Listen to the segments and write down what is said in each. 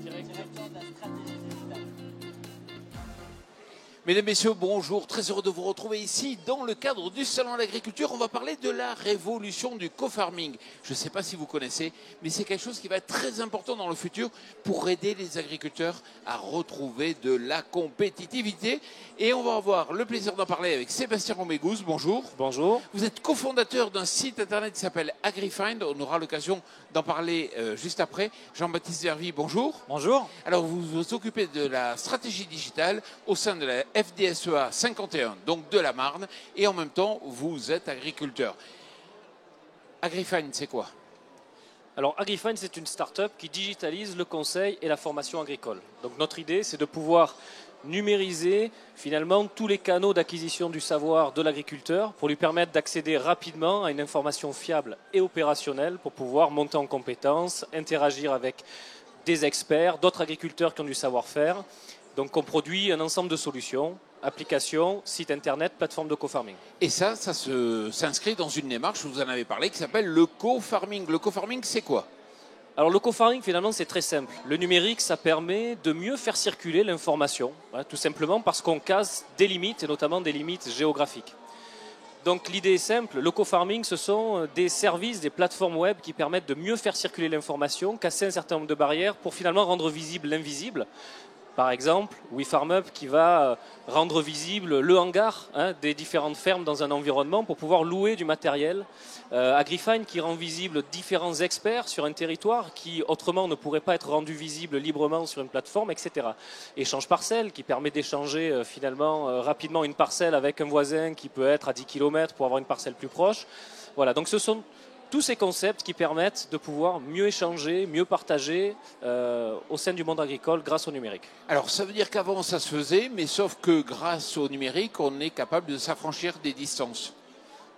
Directeur de la stratégie digitale. Mesdames, Messieurs, bonjour. Très heureux de vous retrouver ici dans le cadre du Salon de l'Agriculture. On va parler de la révolution du co-farming. Je ne sais pas si vous connaissez, mais c'est quelque chose qui va être très important dans le futur pour aider les agriculteurs à retrouver de la compétitivité. Et on va avoir le plaisir d'en parler avec Sébastien Romégouze. Bonjour. Bonjour. Vous êtes cofondateur d'un site internet qui s'appelle AgriFind. On aura l'occasion d'en parler juste après. Jean-Baptiste Vervy, bonjour. Bonjour. Alors, vous vous occupez de la stratégie digitale au sein de la FDSEA 51, donc de la Marne, et en même temps, vous êtes agriculteur. AgriFind, c'est quoi? Alors AgriFind, c'est une start-up qui digitalise le conseil et la formation agricole. Donc notre idée, c'est de pouvoir numériser finalement tous les canaux d'acquisition du savoir de l'agriculteur pour lui permettre d'accéder rapidement à une information fiable et opérationnelle pour pouvoir monter en compétences, interagir avec des experts, d'autres agriculteurs qui ont du savoir-faire. Donc on produit un ensemble de solutions, applications, sites internet, plateformes de co-farming. Et ça s'inscrit dans une démarche, vous en avez parlé, qui s'appelle le co-farming. Le co-farming, c'est quoi? Alors le co-farming, finalement, c'est très simple. Le numérique, ça permet de mieux faire circuler l'information, tout simplement parce qu'on casse des limites, et notamment des limites géographiques. Donc l'idée est simple, le co-farming, ce sont des services, des plateformes web qui permettent de mieux faire circuler l'information, casser un certain nombre de barrières pour finalement rendre visible l'invisible. Par exemple, WeFarmUp qui va rendre visible le hangar des différentes fermes dans un environnement pour pouvoir louer du matériel. AgriFind qui rend visible différents experts sur un territoire qui autrement ne pourraient pas être rendus visibles librement sur une plateforme, etc. Échange parcelle qui permet d'échanger finalement rapidement une parcelle avec un voisin qui peut être à 10 km pour avoir une parcelle plus proche. Voilà, donc ce sont tous ces concepts qui permettent de pouvoir mieux échanger, mieux partager au sein du monde agricole grâce au numérique. Alors ça veut dire qu'avant ça se faisait, mais sauf que grâce au numérique, on est capable de s'affranchir des distances.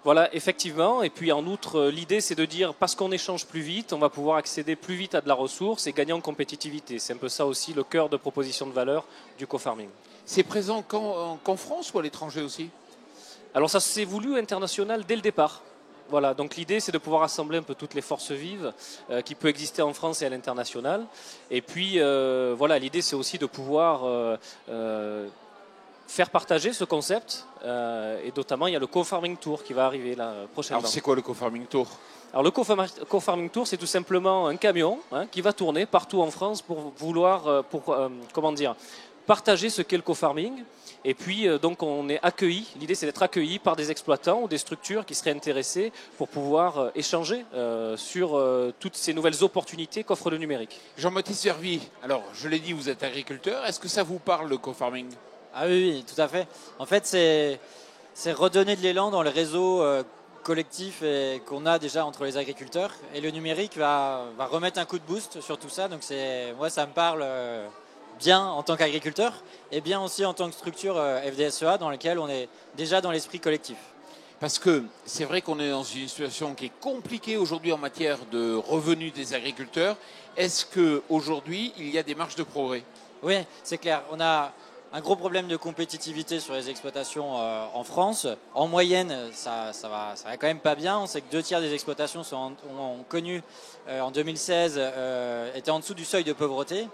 Voilà, effectivement. Et puis en outre, l'idée c'est de dire parce qu'on échange plus vite, on va pouvoir accéder plus vite à de la ressource et gagner en compétitivité. C'est un peu ça aussi le cœur de proposition de valeur du co-farming. C'est présent qu'en France ou à l'étranger aussi? Alors ça s'est voulu international dès le départ. Voilà, donc l'idée c'est de pouvoir assembler un peu toutes les forces vives qui peuvent exister en France et à l'international. Et puis voilà, l'idée c'est aussi de pouvoir faire partager ce concept et notamment il y a le co-farming tour qui va arriver là prochainement. Alors c'est quoi le co-farming tour? Alors le co-farming tour c'est tout simplement un camion qui va tourner partout en France pour vouloir partager ce qu'est le co-farming. Et puis, donc, on est accueilli. L'idée, c'est d'être accueilli par des exploitants ou des structures qui seraient intéressées pour pouvoir échanger sur toutes ces nouvelles opportunités qu'offre le numérique. Jean-Baptiste Vervy, alors, je l'ai dit, vous êtes agriculteur. Est-ce que ça vous parle, le co-farming? Ah oui, tout à fait. En fait, c'est redonner de l'élan dans le réseau collectif qu'on a déjà entre les agriculteurs. Et le numérique va remettre un coup de boost sur tout ça. Donc, moi, ça me parle bien en tant qu'agriculteur et bien aussi en tant que structure FDSEA dans laquelle on est déjà dans l'esprit collectif. Parce que c'est vrai qu'on est dans une situation qui est compliquée aujourd'hui en matière de revenus des agriculteurs. Est-ce qu'aujourd'hui, il y a des marges de progrès? Oui, c'est clair. On a un gros problème de compétitivité sur les exploitations en France. En moyenne, ça va quand même pas bien. On sait que 2/3 des exploitations ont connu en 2016 étaient en dessous du seuil de pauvreté.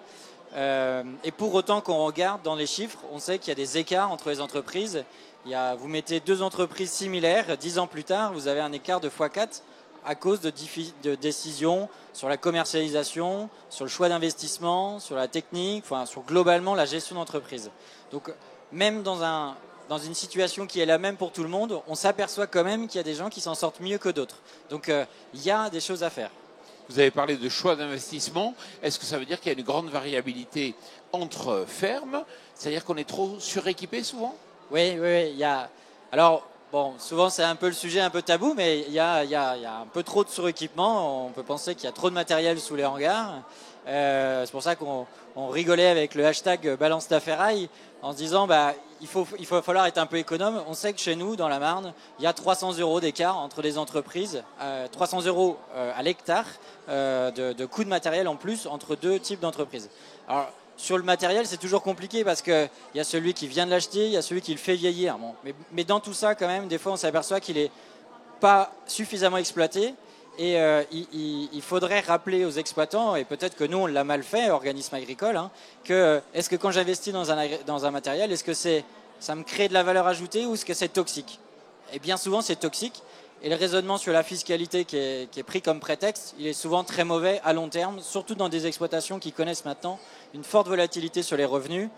Et pour autant qu'on regarde dans les chiffres, on sait qu'il y a des écarts entre les entreprises. Vous mettez deux entreprises similaires, 10 ans plus tard, vous avez un écart de x4 à cause de décisions sur la commercialisation, sur le choix d'investissement, sur la technique, enfin sur globalement la gestion d'entreprise. Donc même dans une situation qui est la même pour tout le monde, on s'aperçoit quand même qu'il y a des gens qui s'en sortent mieux que d'autres. Donc il y a des choses à faire. Vous avez parlé de choix d'investissement. Est-ce que ça veut dire qu'il y a une grande variabilité entre fermes? C'est-à-dire qu'on est trop suréquipé souvent? Oui. Alors, bon, souvent c'est un peu le sujet un peu tabou, mais il y a un peu trop de suréquipement. On peut penser qu'il y a trop de matériel sous les hangars. C'est pour ça qu'on rigolait avec le hashtag Balance ta ferraille en se disant il va falloir être un peu économe. On sait que chez nous, dans la Marne, il y a 300 € d'écart entre les entreprises, 300 € à l'hectare de coûts de matériel en plus entre deux types d'entreprises. Alors, sur le matériel, c'est toujours compliqué parce qu'il y a celui qui vient de l'acheter, il y a celui qui le fait vieillir. Bon, mais dans tout ça, quand même, des fois, on s'aperçoit qu'il n'est pas suffisamment exploité. Et il faudrait rappeler aux exploitants, et peut-être que nous on l'a mal fait, organisme agricole, hein, que est-ce que quand j'investis dans un matériel, est-ce que ça me crée de la valeur ajoutée ou est-ce que c'est toxique? Et bien souvent c'est toxique. Et le raisonnement sur la fiscalité qui est pris comme prétexte, il est souvent très mauvais à long terme, surtout dans des exploitations qui connaissent maintenant une forte volatilité sur les revenus.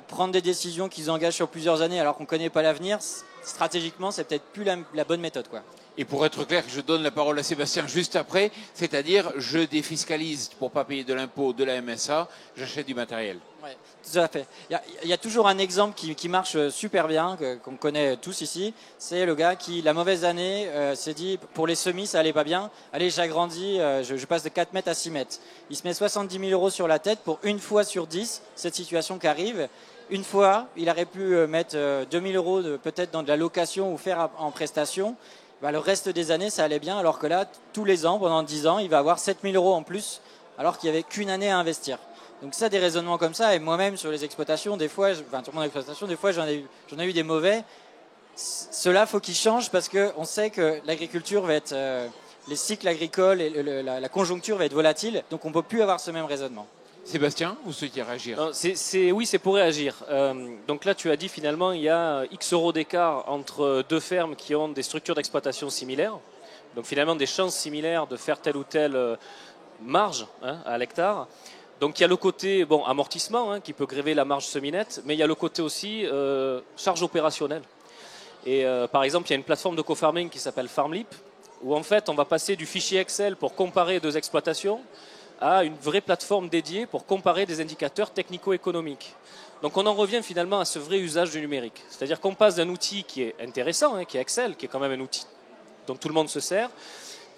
Prendre des décisions qui engagent sur plusieurs années alors qu'on ne connaît pas l'avenir, stratégiquement, c'est peut-être plus la bonne méthode, quoi. Et pour être clair, je donne la parole à Sébastien juste après, c'est-à-dire je défiscalise pour ne pas payer de l'impôt, de la MSA, j'achète du matériel. Ouais, tout à fait. Il y a toujours un exemple qui marche super bien, qu'on connaît tous ici. C'est le gars qui, la mauvaise année, s'est dit pour les semis, ça allait pas bien. Allez, j'agrandis, je passe de 4 mètres à 6 mètres. Il se met 70 000 euros sur la tête pour une fois sur 10 cette situation qui arrive. Une fois, il aurait pu mettre 2 000 euros peut-être dans de la location ou faire en prestation. Le reste des années, ça allait bien, alors que là, tous les ans, pendant 10 ans, il va avoir 7 000 euros en plus, alors qu'il n'y avait qu'une année à investir. Donc ça, des raisonnements comme ça, et moi-même sur les exploitations, des fois, sur mon exploitation, des fois, j'en ai eu des mauvais. Cela, faut qu'ils changent parce qu'on sait que l'agriculture va être, les cycles agricoles et la conjoncture va être volatile, donc on ne peut plus avoir ce même raisonnement. Sébastien, vous souhaitiez réagir? Oui, c'est pour réagir. Donc là, tu as dit finalement, il y a X euros d'écart entre deux fermes qui ont des structures d'exploitation similaires. Donc finalement, des chances similaires de faire telle ou telle marge à l'hectare. Donc il y a le côté amortissement qui peut gréver la marge semi-nette, mais il y a le côté aussi charge opérationnelle. Et par exemple, il y a une plateforme de co-farming qui s'appelle FarmLeap, où en fait, on va passer du fichier Excel pour comparer deux exploitations à une vraie plateforme dédiée pour comparer des indicateurs technico-économiques. Donc on en revient finalement à ce vrai usage du numérique. C'est-à-dire qu'on passe d'un outil qui est intéressant, qui est Excel, qui est quand même un outil dont tout le monde se sert.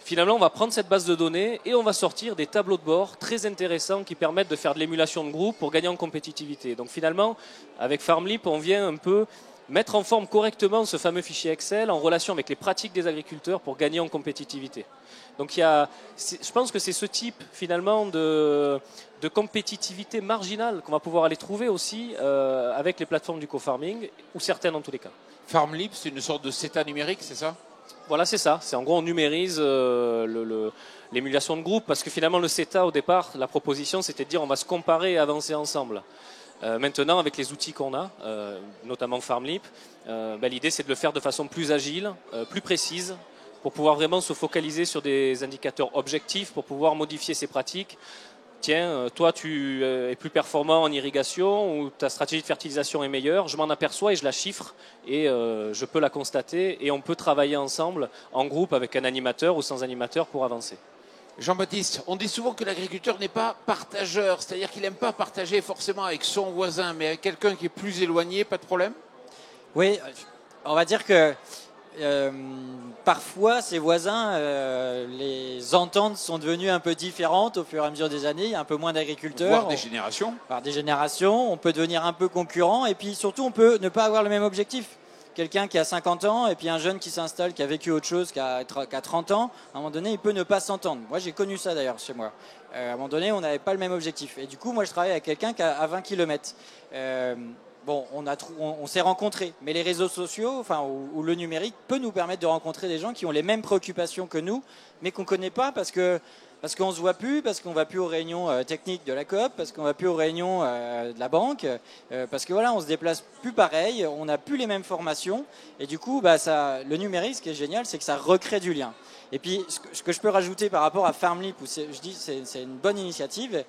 Finalement, on va prendre cette base de données et on va sortir des tableaux de bord très intéressants qui permettent de faire de l'émulation de groupe pour gagner en compétitivité. Donc finalement, avec FarmLeap, on vient un peu mettre en forme correctement ce fameux fichier Excel en relation avec les pratiques des agriculteurs pour gagner en compétitivité. Donc je pense que c'est ce type finalement de compétitivité marginale qu'on va pouvoir aller trouver aussi avec les plateformes du co-farming, ou certaines en tous les cas. FarmLeap, c'est une sorte de CETA numérique, c'est ça? Voilà, c'est ça. C'est en gros, on numérise l'émulation de groupe, parce que finalement, le CETA, au départ, la proposition, c'était de dire on va se comparer et avancer ensemble. Maintenant, avec les outils qu'on a, notamment FarmLeap, l'idée, c'est de le faire de façon plus agile, plus précise, pour pouvoir vraiment se focaliser sur des indicateurs objectifs, pour pouvoir modifier ses pratiques. Tiens, toi, tu es plus performant en irrigation ou ta stratégie de fertilisation est meilleure, je m'en aperçois et je la chiffre et je peux la constater et on peut travailler ensemble en groupe avec un animateur ou sans animateur pour avancer. Jean-Baptiste, on dit souvent que l'agriculteur n'est pas partageur, c'est-à-dire qu'il n'aime pas partager forcément avec son voisin, mais avec quelqu'un qui est plus éloigné, pas de problème? Oui, on va dire que parfois, ces voisins, les ententes sont devenues un peu différentes au fur et à mesure des années. Il y a un peu moins d'agriculteurs. Voire des générations. Par des générations, on peut devenir un peu concurrent et puis surtout, on peut ne pas avoir le même objectif. Quelqu'un qui a 50 ans et puis un jeune qui s'installe, qui a vécu autre chose, qui a 30 ans, à un moment donné, il peut ne pas s'entendre. Moi, j'ai connu ça d'ailleurs chez moi. À un moment donné, on n'avait pas le même objectif. Et du coup, moi, je travaille avec quelqu'un qui a 20 km. Bon, on s'est rencontrés, mais les réseaux sociaux, ou le numérique peut nous permettre de rencontrer des gens qui ont les mêmes préoccupations que nous, mais qu'on ne connaît pas parce qu'on ne se voit plus, parce qu'on ne va plus aux réunions techniques de la coop, parce qu'on ne va plus aux réunions de la banque, parce que voilà, on se déplace plus pareil, on n'a plus les mêmes formations, et du coup, le numérique, ce qui est génial, c'est que ça recrée du lien. Et puis, ce que je peux rajouter par rapport à FarmLeap, où je dis c'est une bonne initiative.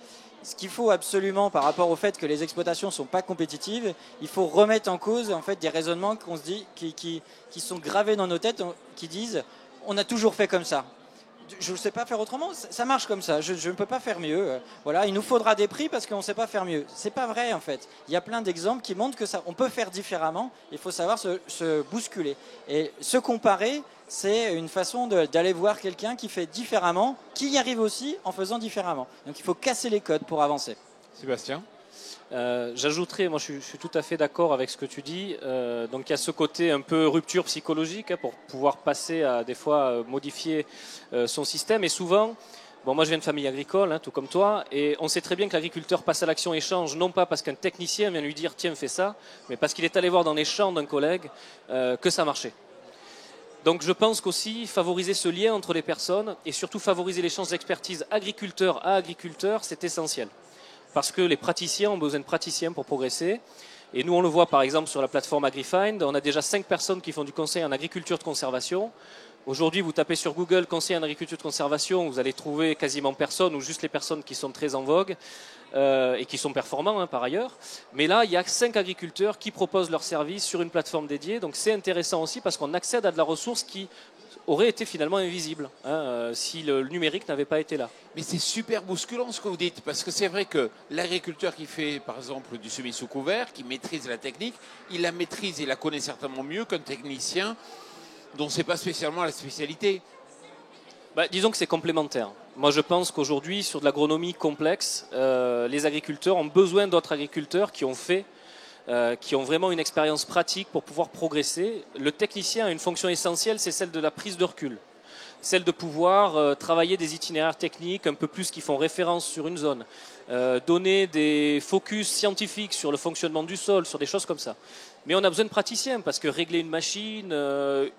Ce qu'il faut absolument par rapport au fait que les exploitations ne sont pas compétitives, il faut remettre en cause en fait des raisonnements qu'on se dit, qui sont gravés dans nos têtes, qui disent on a toujours fait comme ça. Je ne sais pas faire autrement, ça marche comme ça, je ne peux pas faire mieux. Voilà, il nous faudra des prix parce qu'on ne sait pas faire mieux. C'est pas vrai en fait. Il y a plein d'exemples qui montrent que on peut faire différemment. Il faut savoir se bousculer et se comparer. C'est une façon d'aller voir quelqu'un qui fait différemment, qui y arrive aussi en faisant différemment. Donc il faut casser les codes pour avancer. Sébastien? J'ajouterais, moi je suis tout à fait d'accord avec ce que tu dis. Donc il y a ce côté un peu rupture psychologique pour pouvoir passer à des fois modifier son système. Et souvent, moi je viens de famille agricole, tout comme toi, et on sait très bien que l'agriculteur passe à l'action et change, non pas parce qu'un technicien vient lui dire tiens fais ça, mais parce qu'il est allé voir dans les champs d'un collègue que ça marchait. Donc je pense qu'aussi favoriser ce lien entre les personnes et surtout favoriser l'échange d'expertise agriculteur à agriculteur, c'est essentiel. Parce que les praticiens ont besoin de praticiens pour progresser. Et nous, on le voit par exemple sur la plateforme AgriFind, on a déjà 5 personnes qui font du conseil en agriculture de conservation. Aujourd'hui, vous tapez sur Google conseil en agriculture de conservation, vous allez trouver quasiment personne ou juste les personnes qui sont très en vogue et qui sont performants par ailleurs. Mais là, il y a 5 agriculteurs qui proposent leurs services sur une plateforme dédiée. Donc c'est intéressant aussi parce qu'on accède à de la ressource qui aurait été finalement invisible si le numérique n'avait pas été là. Mais c'est super bousculant ce que vous dites, parce que c'est vrai que l'agriculteur qui fait par exemple du semis sous couvert, qui maîtrise la technique, il la maîtrise et la connaît certainement mieux qu'un technicien dont ce n'est pas spécialement la spécialité. Disons que c'est complémentaire. Moi je pense qu'aujourd'hui sur de l'agronomie complexe, les agriculteurs ont besoin d'autres agriculteurs qui ont vraiment une expérience pratique pour pouvoir progresser. Le technicien a une fonction essentielle, c'est celle de la prise de recul. Celle de pouvoir travailler des itinéraires techniques un peu plus qui font référence sur une zone, donner des focus scientifiques sur le fonctionnement du sol, sur des choses comme ça. Mais on a besoin de praticiens parce que régler une machine,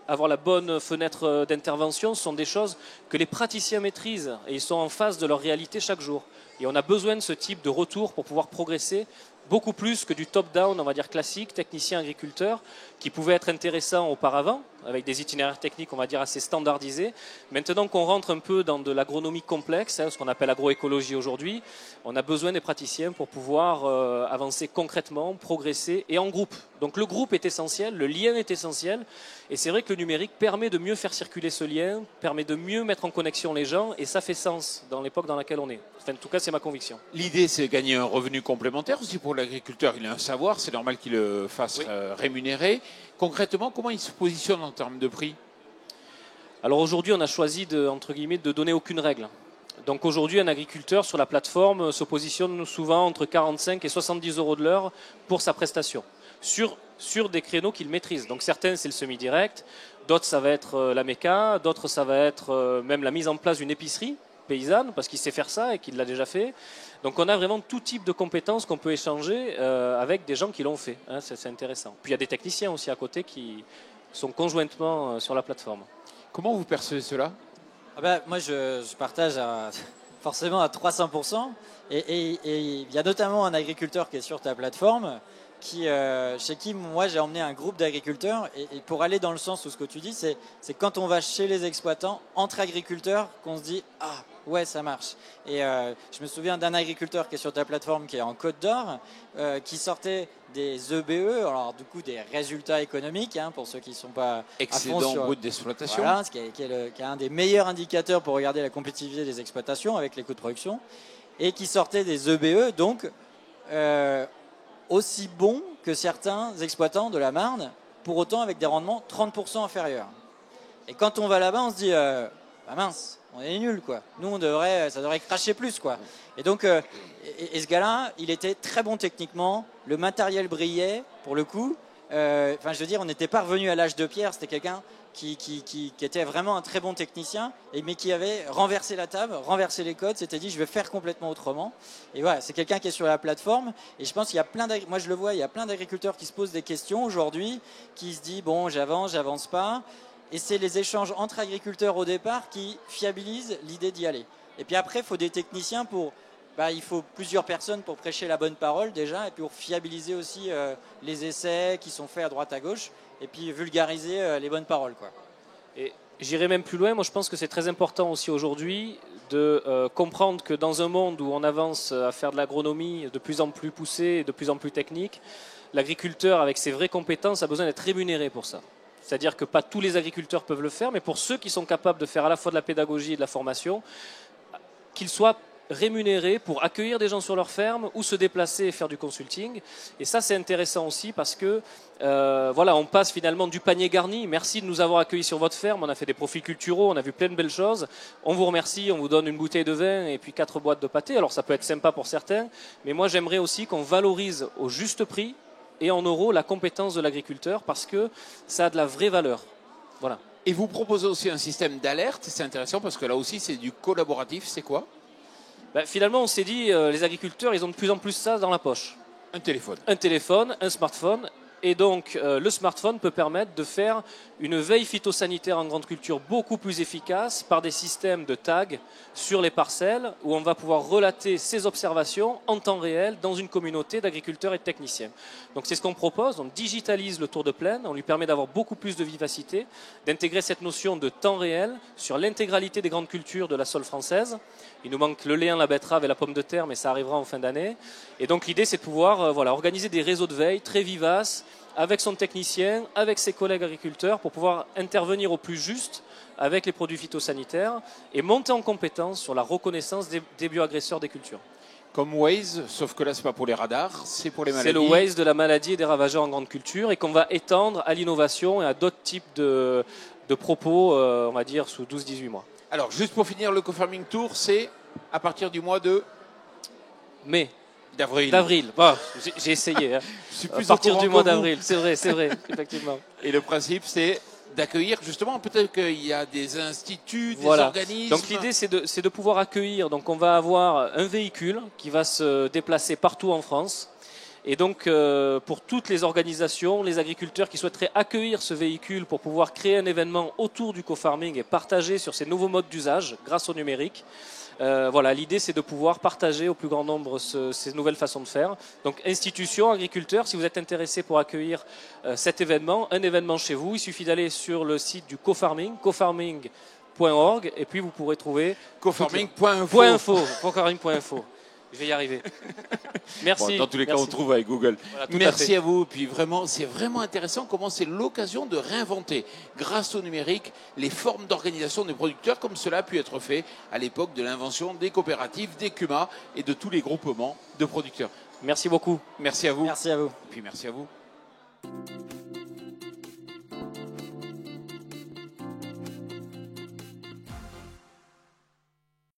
avoir la bonne fenêtre d'intervention, ce sont des choses que les praticiens maîtrisent et ils sont en face de leur réalité chaque jour. Et on a besoin de ce type de retour pour pouvoir progresser beaucoup plus que du top-down, on va dire classique, technicien-agriculteur, qui pouvait être intéressant auparavant, avec des itinéraires techniques, on va dire, assez standardisés. Maintenant qu'on rentre un peu dans de l'agronomie complexe, ce qu'on appelle agroécologie aujourd'hui, on a besoin des praticiens pour pouvoir avancer concrètement, progresser et en groupe. Donc le groupe est essentiel, le lien est essentiel, et c'est vrai que le numérique permet de mieux faire circuler ce lien, permet de mieux mettre en connexion les gens, et ça fait sens dans l'époque dans laquelle on est. Enfin, en tout cas, c'est ma conviction. L'idée, c'est de gagner un revenu complémentaire aussi pour l'agriculteur. Il a un savoir, c'est normal qu'il le fasse rémunérer. Concrètement, comment il se positionne en termes de prix? Alors aujourd'hui, on a choisi entre guillemets, de donner aucune règle. Donc aujourd'hui, un agriculteur sur la plateforme se positionne souvent entre 45 et 70 euros de l'heure pour sa prestation, sur des créneaux qu'il maîtrise. Donc certains, c'est le semi-direct, d'autres, ça va être la méca, d'autres, ça va être même la mise en place d'une épicerie paysanne, parce qu'il sait faire ça et qu'il l'a déjà fait. Donc on a vraiment tout type de compétences qu'on peut échanger avec des gens qui l'ont fait. C'est intéressant. Puis il y a des techniciens aussi à côté qui sont conjointement sur la plateforme. Comment vous percevez cela? Moi, je partage forcément à 300%. Et il y a notamment un agriculteur qui est sur ta plateforme, chez qui moi j'ai emmené un groupe d'agriculteurs. Et pour aller dans le sens où ce que tu dis, c'est quand on va chez les exploitants, entre agriculteurs, qu'on se dit « Ah, ouais, ça marche ». Et je me souviens d'un agriculteur qui est sur ta plateforme, qui est en Côte d'Or, qui sortait des EBE, alors du coup des résultats économiques, pour ceux qui ne sont pas excédent brut d'exploitation, voilà, qui est un des meilleurs indicateurs pour regarder la compétitivité des exploitations avec les coûts de production, et qui sortait des EBE, donc aussi bons que certains exploitants de la Marne, pour autant avec des rendements 30% inférieurs. Et quand on va là-bas, on se dit mince, on est nul, quoi. Nous, ça devrait cracher plus, quoi. Et donc, ce gars-là, il était très bon techniquement, le matériel brillait, pour le coup. Je veux dire, on n'était pas revenu à l'âge de pierre, c'était quelqu'un qui était vraiment un très bon technicien, mais qui avait renversé la table, renversé les codes, s'était dit je vais faire complètement autrement. Et voilà, c'est quelqu'un qui est sur la plateforme. Et je pense qu'il y a moi je le vois, il y a plein d'agriculteurs qui se posent des questions aujourd'hui, qui se disent bon, j'avance pas. Et c'est les échanges entre agriculteurs au départ qui fiabilisent l'idée d'y aller. Et puis après, il faut des techniciens il faut plusieurs personnes pour prêcher la bonne parole déjà, et puis pour fiabiliser aussi les essais qui sont faits à droite à gauche, et puis vulgariser les bonnes paroles, quoi. Et j'irai même plus loin, moi je pense que c'est très important aussi aujourd'hui de comprendre que dans un monde où on avance à faire de l'agronomie de plus en plus poussée et de plus en plus technique, l'agriculteur avec ses vraies compétences a besoin d'être rémunéré pour ça. C'est-à-dire que pas tous les agriculteurs peuvent le faire, mais pour ceux qui sont capables de faire à la fois de la pédagogie et de la formation, qu'ils soient rémunérés pour accueillir des gens sur leur ferme ou se déplacer et faire du consulting. Et ça, c'est intéressant aussi parce que on passe finalement du panier garni. Merci de nous avoir accueillis sur votre ferme. On a fait des profils culturaux, on a vu plein de belles choses. On vous remercie, on vous donne une bouteille de vin et puis 4 boîtes de pâté. Alors ça peut être sympa pour certains, mais moi j'aimerais aussi qu'on valorise au juste prix et en euros la compétence de l'agriculteur parce que ça a de la vraie valeur. Voilà. Et vous proposez aussi un système d'alerte. C'est intéressant parce que là aussi c'est du collaboratif. C'est quoi? Finalement, on s'est dit, les agriculteurs, ils ont de plus en plus ça dans la poche. Un téléphone. Un téléphone, un smartphone, Et donc, le smartphone peut permettre de faire une veille phytosanitaire en grande culture beaucoup plus efficace par des systèmes de tags sur les parcelles où on va pouvoir relater ses observations en temps réel dans une communauté d'agriculteurs et de techniciens. Donc, c'est ce qu'on propose. On digitalise le tour de plaine. On lui permet d'avoir beaucoup plus de vivacité, d'intégrer cette notion de temps réel sur l'intégralité des grandes cultures de la sole française. Il nous manque le lin, la betterave et la pomme de terre, mais ça arrivera en fin d'année. Et donc, l'idée, c'est de pouvoir organiser des réseaux de veille très vivaces avec son technicien, avec ses collègues agriculteurs, pour pouvoir intervenir au plus juste avec les produits phytosanitaires et monter en compétence sur la reconnaissance des bioagresseurs des cultures. Comme Waze, sauf que là, ce n'est pas pour les radars, c'est pour les maladies. C'est le Waze de la maladie et des ravageurs en grande culture et qu'on va étendre à l'innovation et à d'autres types de propos, on va dire, sous 12-18 mois. Alors, juste pour finir, le Co-Farming Tour, c'est à partir du mois de mai. D'avril. Bon, j'ai essayé. Hein. Je suis plus à partir du mois vous. d'avril, c'est vrai, effectivement. Et le principe, c'est d'accueillir, justement, peut-être qu'il y a des instituts, des voilà. organismes. Donc l'idée, c'est de pouvoir accueillir. Donc on va avoir un véhicule qui va se déplacer partout en France. Et donc, pour toutes les organisations, les agriculteurs qui souhaiteraient accueillir ce véhicule pour pouvoir créer un événement autour du co-farming et partager sur ces nouveaux modes d'usage grâce au numérique, l'idée, c'est de pouvoir partager au plus grand nombre ces nouvelles façons de faire. Donc, institutions, agriculteurs, si vous êtes intéressés pour accueillir cet événement, un événement chez vous, il suffit d'aller sur le site du co-farming, cofarming.org, et puis vous pourrez trouver cofarming.info. Je vais y arriver. Merci. Bon, dans tous les cas, on trouve avec Google. Voilà, merci à vous. Puis vraiment, c'est vraiment intéressant comment c'est l'occasion de réinventer, grâce au numérique, les formes d'organisation des producteurs, comme cela a pu être fait à l'époque de l'invention des coopératives, des CUMA et de tous les groupements de producteurs. Merci beaucoup. Merci à vous. Merci à vous. Et puis merci à vous.